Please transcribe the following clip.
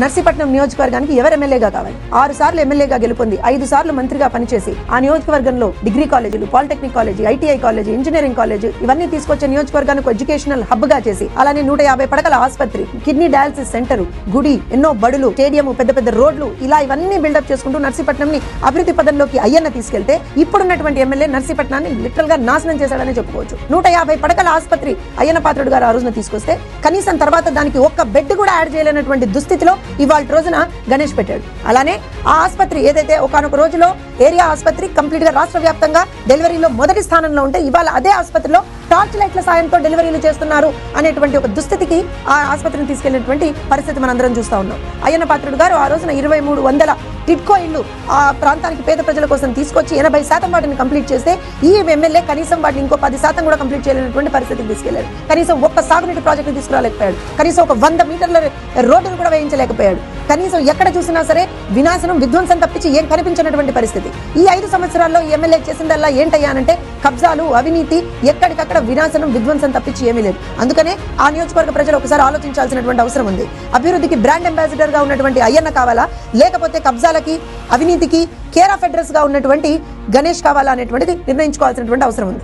నర్సీపట్నం నియోజకవర్గానికి ఎవరు ఎమ్మెల్యేగా కావాలి? 6 సార్లు ఎమ్మెల్యేగా గెలుపొంది 5 సార్లు మంత్రిగా పనిచేసి ఆ నియోజకవర్గంలో డిగ్రీ కాలేజీలు, polytechnic college, ITI college, engineering college ఇవన్నీ తీసుకొచ్చే నియోజకవర్గానికి ఎడ్యుకేషనల్ హబ్ గా చేసి అలానే 150 పడకల ఆసుపత్రి, కిడ్నీ డయాలసిస్ సెంటర్, గుడి, ఎన్నో బడులు, స్టేడియం, పెద్ద పెద్ద రోడ్లు ఇలా ఇవన్నీ బిల్డప్ చేసుకుంటూ నర్సీపట్నం ని అభివృద్ధి పదంలోకి అయ్యన్న తీసుకెళ్తే ఇప్పుడున్నటువంటి ఎమ్మెల్యే నర్సీపట్నాన్ని లిటరల్ గా నాశనం చేశాడని చెప్పుకోవచ్చు. 150 పడకల ఆసుపత్రి అయ్యన్న పాత్రుడు గారు ఆ రోజున తీసుకొస్తే కనీసం తర్వాత దానికి ఒక్క బెడ్ కూడా యాడ్ చేయలేనటువంటి దుస్థితిలో ఇవాళ రోజున గణేష్ పెట్టాడు. అలానే ఆ ఆసుపత్రి ఏదైతే ఒకనొక రోజులో ఏరియా ఆసుపత్రి కంప్లీట్ గా రాష్ట్ర వ్యాప్తంగా డెలివరీలో మొదటి స్థానంలో ఉంటే ఇవాళ అదే ఆసుపత్రిలో టార్చ్ లైట్ల సాయంతో డెలివరీలు చేస్తున్నారు అనేటువంటి ఒక దుస్థితికి ఆ ఆసుపత్రిని తీసుకెళ్లినటువంటి పరిస్థితి మనందరం చూస్తా ఉన్నాం. అయ్యన్న పాత్రుడు గారు ఆ రోజున 2300 టిడ్కో ఇల్లు ఆ ప్రాంతానికి పేద ప్రజల కోసం తీసుకొచ్చి 80% వాటిని కంప్లీట్ చేస్తే ఈ ఎమ్మెల్యే కనీసం వాటిని ఇంకో 10% కూడా కంప్లీట్ చేయలేనటువంటి పరిస్థితికి తీసుకెళ్లాడు. కనీసం ఒక్క సాగునీటి ప్రాజెక్టు తీసుకురాలేకపోయాడు. కనీసం ఒక 100 మీటర్ల రోడ్డును కూడా వేయించలేకపోయాడు. కనీసం ఎక్కడ చూసినా సరే వినాశనం, విధ్వంసం తప్పించి ఏం కనిపించినటువంటి పరిస్థితి. ఈ 5 సంవత్సరాల్లో ఈ ఎమ్మెల్యే చేసిందల్లా ఏంటయ్యానంటే కబ్జాలు, అవినీతి, ఎక్కడికక్కడ వినాశనం, విధ్వంసం తప్పించి ఏమీ లేదు. అందుకనే ఆ నియోజకవర్గ ప్రజలు ఒకసారి ఆలోచించాల్సినటువంటి అవసరం ఉంది. అభివృద్ధికి బ్రాండ్ అంబాసిడర్ గా ఉన్నటువంటి అయ్యన్న కావాలా, లేకపోతే కబ్జాలకి, అవినీతికి కేర్ ఆఫ్ అడ్రస్ గా ఉన్నటువంటి గణేష్ కావాలా అనేటువంటిది నిర్ణయించుకోవాల్సినటువంటి అవసరం ఉంది.